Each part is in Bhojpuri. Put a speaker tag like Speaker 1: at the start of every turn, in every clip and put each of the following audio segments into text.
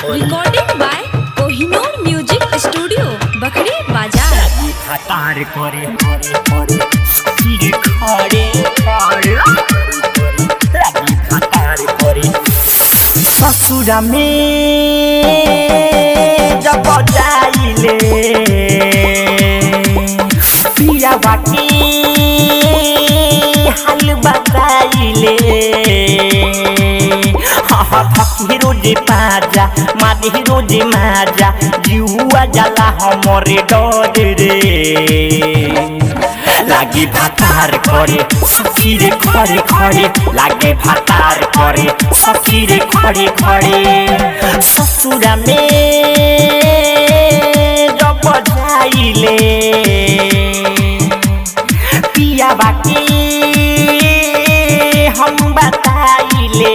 Speaker 1: Recording by Kohinoor music studio Bakhri Bazar.
Speaker 2: हतार करे सिर खड़े लगी हतार करे ससुरा में जब जाइले पिया बाकी हाल बताइले थकी रोजे पाजा मादी रोजे माजा जुआ जाला हमरे डर रे लागे भातार करे सखी रे खड़े खड़े लागे भातार करे सखी रे खड़े खड़े ससुरा में जब जाइले पिया बाकी हम बताइले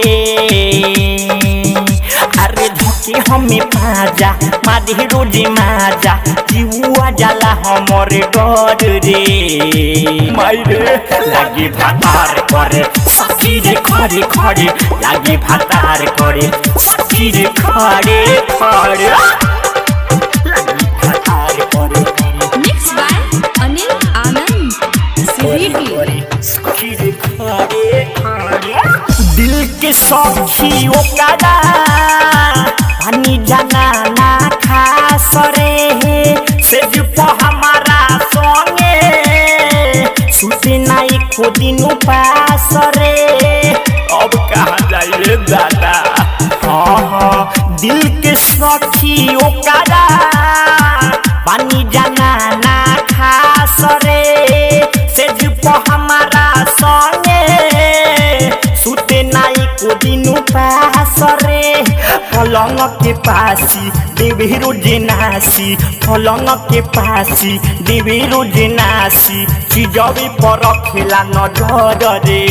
Speaker 2: अरे धोके हमें पाजा मादी रोजे माजा जुआ जाला हमरे डर रे मायरे लागे भातार करे सखी रे खड़े खड़े लागे भातार करे सखी रे खड़े खड़े लागे भातार करे
Speaker 1: मिक्स बाय अनिल आनंद सिरीडी।
Speaker 2: सखी रे खड़े खड़े दिल के सखी ओकरा पानी जाना ना खास रे से जुप हमारा संगे सुते ना एको दिन पास रे अब कहाँ जाइए दादा। हाँ दिल के सखी ओकरा पानी जाना ना खास रे से जुप हमारा संगे सुते ना एको दिन पास रे पलंग के पासी देवे रोजे नासी पलंग के पासी देवे रोजे नासी चीजवे पर रखेला नजर रे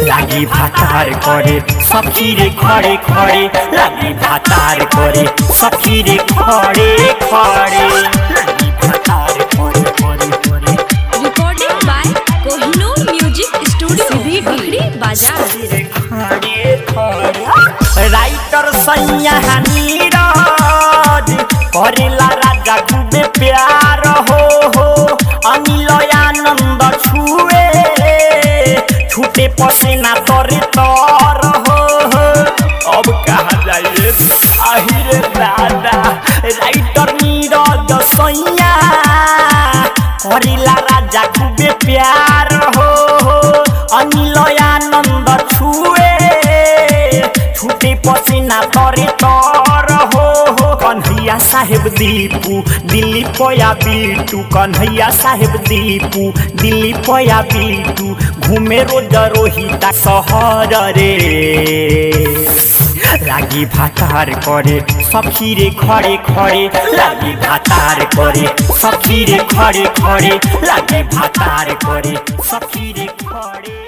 Speaker 2: लागी भातार करे सखी रे खड़े खड़े लागी भातार करे सखी रे खड़े खड़े लागी भातार करे खड़े खड़े
Speaker 1: recording by Kohinoor music studio Bakhri Bazar.
Speaker 2: Writer सैया नीरज करेला राजा खूबे प्यार हो अनिल आनंद छुए छूटे पसीना तोरे तर हो अब कहाँ जाइए आहिरे दादा। राइटर नीरज सैया करेला राजा खूबे प्यार हो अनिल आनंद छुए छूटे पसीना तोरे तर हो कन्हैया साहेब दीपू दिल्ली पया बीटू कन्हैया साहेब दीपू दिल्ली पया बीटू घूमे रोज रोहिता शहर रे लागी भातार करे सखी रे खड़े खड़े लागी भातार करे सखी रे खड़े खड़े लागी भातार करे सखी रे खड़े।